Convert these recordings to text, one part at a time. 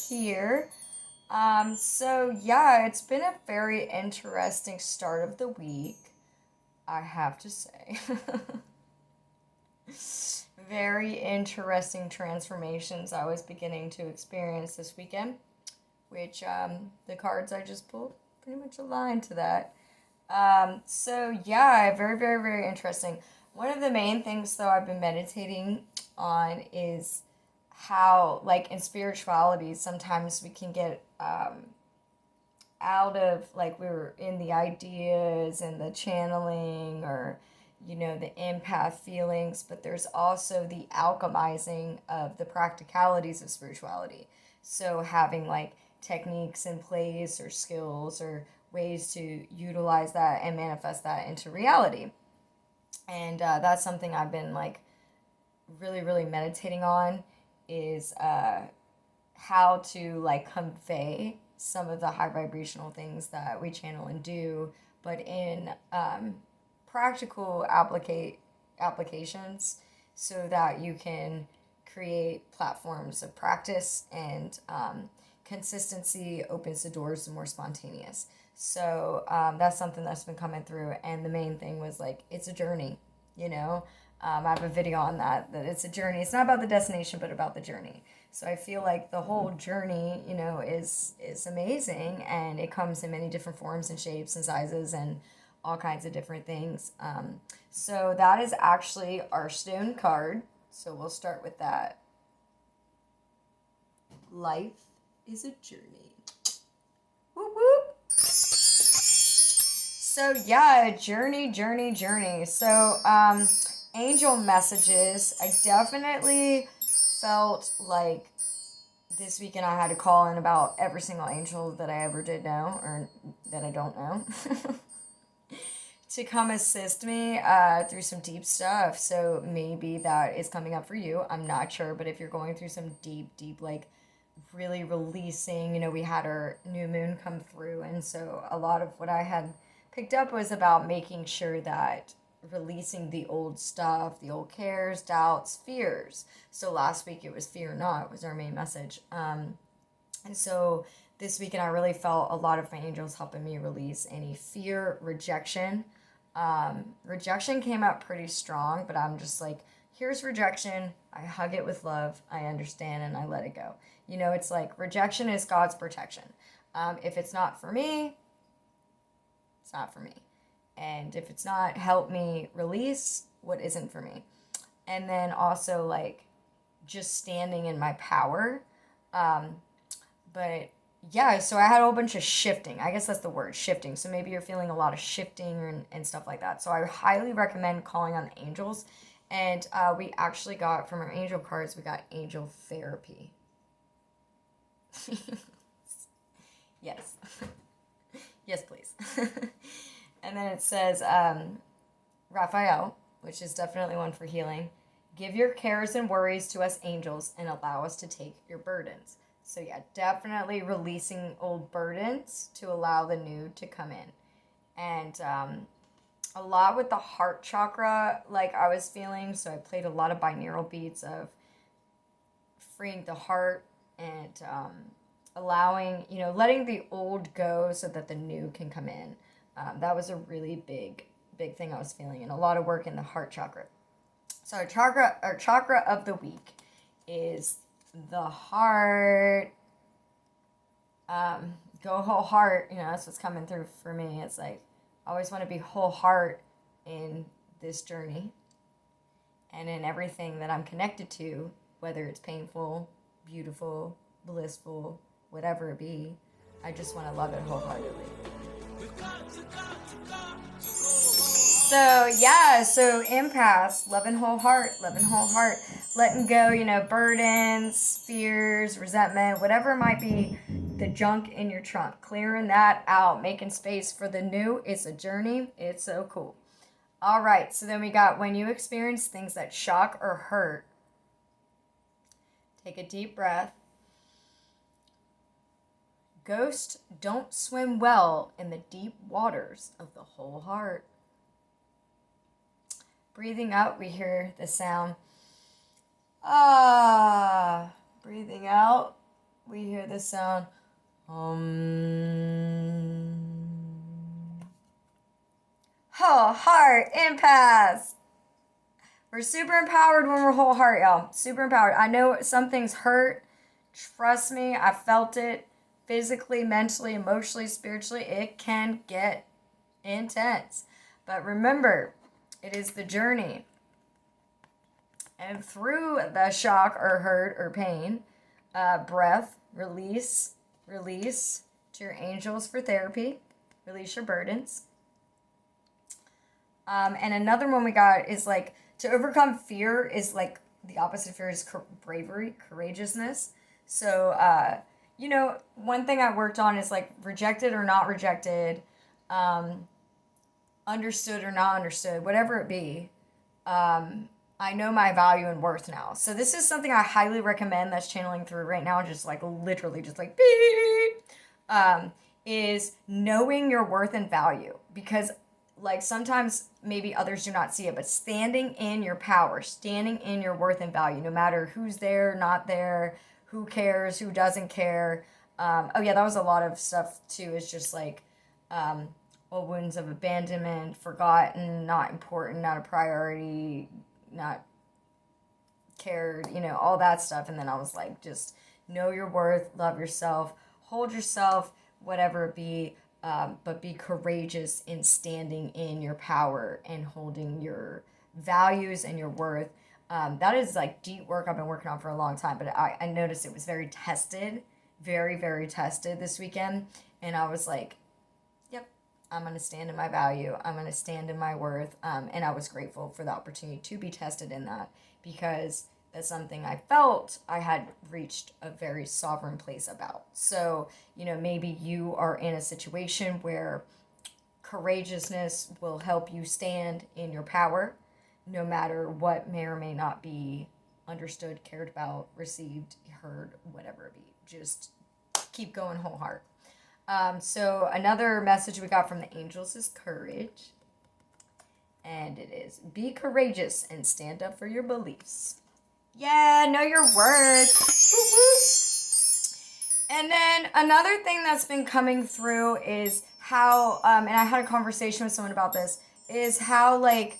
here. So yeah, it's been a very interesting start of the week, I have to say. Very interesting transformations I was beginning to experience this weekend, which the cards I just pulled pretty much align to that. So yeah, very, very, very interesting. One of the main things though I've been meditating on is how, like in spirituality, sometimes we can get out of, like, we were in the ideas and the channeling, or the empath feelings, but there's also the alchemizing of the practicalities of spirituality. So having like techniques in place or skills or ways to utilize that and manifest that into reality. And that's something I've been like really, really meditating on, is how to like convey some of the high vibrational things that we channel and do, but in practical applications, so that you can create platforms of practice, and consistency opens the doors to more spontaneous. So that's something that's been coming through, and the main thing was like, it's a journey, you know. I have a video on that it's a journey. It's not about the destination, but about the journey. So I feel like the whole journey, is amazing, and it comes in many different forms and shapes and sizes and all kinds of different things. So that is actually our stone card. So we'll start with that. Life is a journey. Whoop whoop. So yeah, journey. So angel messages. I definitely felt like this weekend I had to call in about every single angel that I ever did know, or that I don't know, to come assist me through some deep stuff. So maybe that is coming up for you. I'm not sure, but if you're going through some deep, like really releasing, we had our new moon come through. And so a lot of what I had picked up was about making sure that releasing the old stuff, the old cares, doubts, fears. So last week it was fear not, was our main message. And so this weekend I really felt a lot of my angels helping me release any fear, rejection. Rejection came out pretty strong, but I'm just like, here's rejection. I hug it with love. I understand and I let it go. It's like rejection is God's protection. If it's not for me, it's not for me. And if it's not help me release what isn't for me. And then also like just standing in my power. But yeah, so I had a whole bunch of shifting. I guess that's the word, shifting. So maybe you're feeling a lot of shifting and stuff like that. So I highly recommend calling on the angels. And we actually got, from our angel cards, we got angel therapy. Yes. Yes, please. And then it says, Raphael, which is definitely one for healing. Give your cares and worries to us angels and allow us to take your burdens. So yeah, definitely releasing old burdens to allow the new to come in. And a lot with the heart chakra, like I was feeling. So I played a lot of binaural beats of freeing the heart and allowing, letting the old go so that the new can come in. That was a really big thing I was feeling, and a lot of work in the heart chakra. So our chakra of the week is the heart. Go whole heart. That's what's coming through for me. It's like I always want to be whole heart in this journey, and in everything that I'm connected to, whether it's painful, beautiful, blissful, whatever it be. I just want to love it wholeheartedly. So yeah, so empaths, loving whole heart, letting go, burdens, fears, resentment, whatever it might be, the junk in your trunk, clearing that out, making space for the new. It's a journey. It's so cool. All right, so then we got, when you experience things that shock or hurt, take a deep breath. Ghosts don't swim well in the deep waters of the whole heart. Breathing out, we hear the sound, ah. Breathing out, we hear the sound. Whole heart empaths. We're super empowered when we're whole heart, y'all. Super empowered. I know some things hurt. Trust me, I felt it physically, mentally, emotionally, spiritually. It can get intense. But remember, it is the journey. And through the shock or hurt or pain, breath, release to your angels for therapy. Release your burdens. And another one we got is like, to overcome fear is like, the opposite of fear is bravery, courageousness. So, one thing I worked on is like rejected or not rejected, understood or not understood, whatever it be. I know my value and worth now. So this is something I highly recommend that's channeling through right now, just like literally just like beep, is knowing your worth and value. Because like sometimes maybe others do not see it, but standing in your power, standing in your worth and value, no matter who's there, not there, who cares, who doesn't care. Oh yeah, that was a lot of stuff too. It's just like old wounds of abandonment, forgotten, not important, not a priority, not cared, all that stuff. And then I was like, just know your worth, love yourself, hold yourself, whatever it be, but be courageous in standing in your power and holding your values and your worth. That is like deep work I've been working on for a long time, but I noticed it was very tested, very, very tested this weekend. And I was like, yep, I'm going to stand in my value. I'm going to stand in my worth. And I was grateful for the opportunity to be tested in that, because that's something I felt I had reached a very sovereign place about. So, maybe you are in a situation where courageousness will help you stand in your power, no matter what may or may not be understood, cared about, received, heard, whatever it be. Just keep going whole heart. So another message we got from the angels is courage. And it is, be courageous and stand up for your beliefs. Yeah, know your worth. Woo woo. And then another thing that's been coming through is how, and I had a conversation with someone about this, is how like,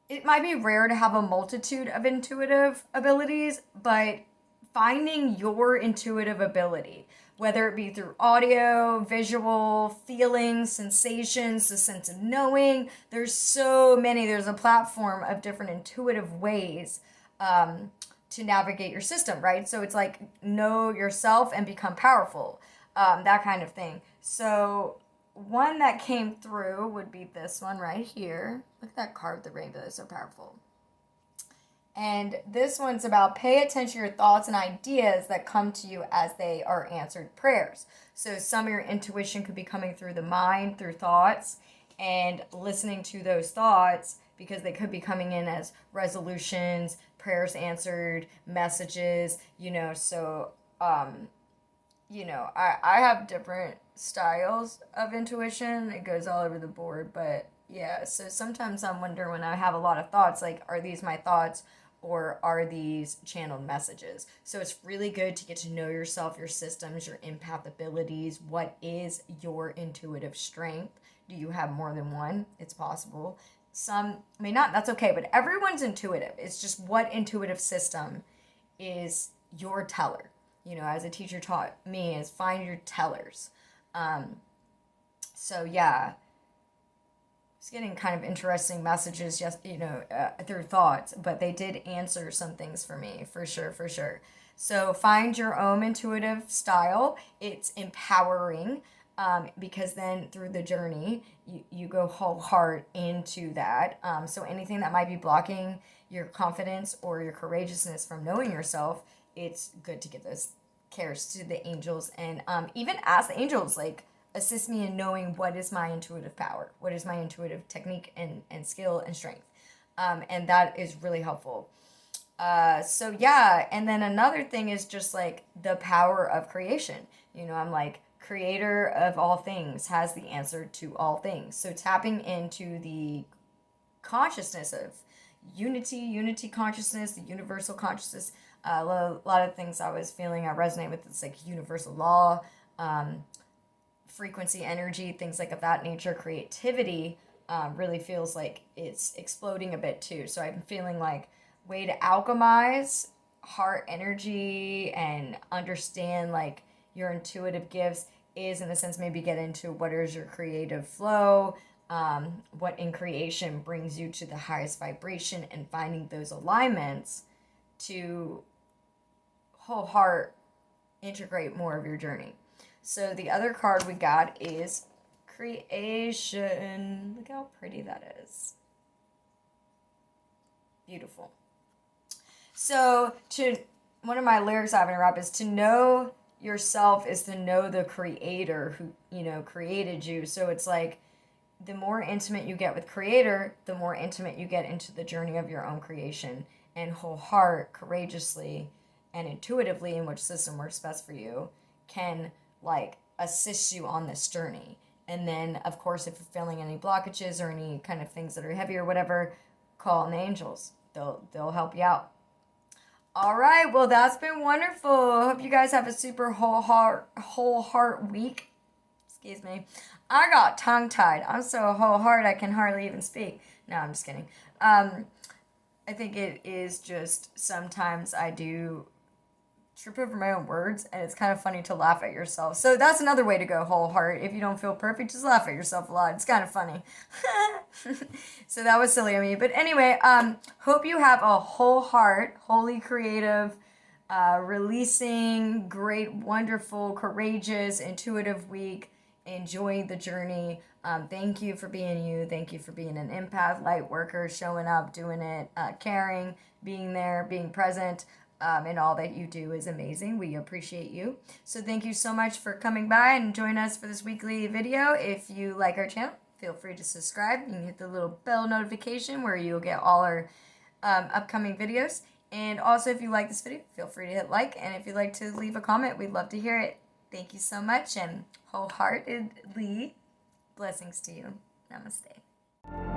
it might be rare to have a multitude of intuitive abilities, but finding your intuitive ability, whether it be through audio, visual, feelings, sensations, the sense of knowing, there's so many, there's a platform of different intuitive ways to navigate your system, right? So it's like, know yourself and become powerful, that kind of thing. So one that came through would be this one right here. Look at that card with the rainbow, it's so powerful. And this one's about pay attention to your thoughts and ideas that come to you as they are answered prayers. So some of your intuition could be coming through the mind, through thoughts, and listening to those thoughts, because they could be coming in as resolutions, prayers answered, messages, so, I have different styles of intuition. It goes all over the board, but yeah, so sometimes I'm wondering when I have a lot of thoughts, like, are these my thoughts or are these channeled messages? So it's really good to get to know yourself, your systems, your empath abilities. What is your intuitive strength? Do you have more than one? It's possible. Some may not, that's okay, but everyone's intuitive. It's just what intuitive system is your teller. As a teacher taught me, is find your tellers. So yeah, it's getting kind of interesting messages just, through thoughts, but they did answer some things for me, for sure. So find your own intuitive style. It's empowering, because then through the journey, you go whole heart into that. So anything that might be blocking your confidence or your courageousness from knowing yourself, it's good to give those cares to the angels, and even ask the angels, like, assist me in knowing what is my intuitive power, what is my intuitive technique and skill and strength. And that is really helpful. So yeah, and then another thing is just like the power of creation. I'm like, creator of all things has the answer to all things. So tapping into the consciousness of unity consciousness, the universal consciousness, A lot of things I was feeling I resonate with. It's like universal law, frequency, energy, things like of that nature. Creativity really feels like it's exploding a bit too. So I'm feeling like way to alchemize heart energy and understand like your intuitive gifts is, in a sense, maybe get into what is your creative flow, what in creation brings you to the highest vibration, and finding those alignments to whole heart integrate more of your journey. So the other card we got is creation. Look how pretty that is. Beautiful. So one of my lyrics I have in rap is, to know yourself is to know the creator who, created you. So it's like, the more intimate you get with creator, the more intimate you get into the journey of your own creation, and whole heart, courageously and intuitively, in which system works best for you, can like assist you on this journey. And then, of course, if you're feeling any blockages or any kind of things that are heavy or whatever, call on the angels. They'll help you out. All right, well, that's been wonderful. Hope you guys have a super whole heart week. Excuse me. I got tongue-tied. I'm so whole heart I can hardly even speak. No, I'm just kidding. I think it is just sometimes I do trip over my own words, and it's kind of funny to laugh at yourself. So that's another way to go whole heart. If you don't feel perfect, just laugh at yourself a lot. It's kind of funny. So that was silly of me. But anyway, hope you have a whole heart, wholly creative, releasing, great, wonderful, courageous, intuitive week. Enjoying the journey. Thank you for being you. Thank you for being an empath, light worker, showing up, doing it, caring, being there, being present. And all that you do is amazing. We appreciate you. So thank you so much for coming by and join us for this weekly video. If you like our channel, feel free to subscribe. You can hit the little bell notification where you'll get all our upcoming videos. And also, if you like this video, feel free to hit like. And if you'd like to leave a comment, we'd love to hear it. Thank you so much, and wholeheartedly blessings to you. Namaste.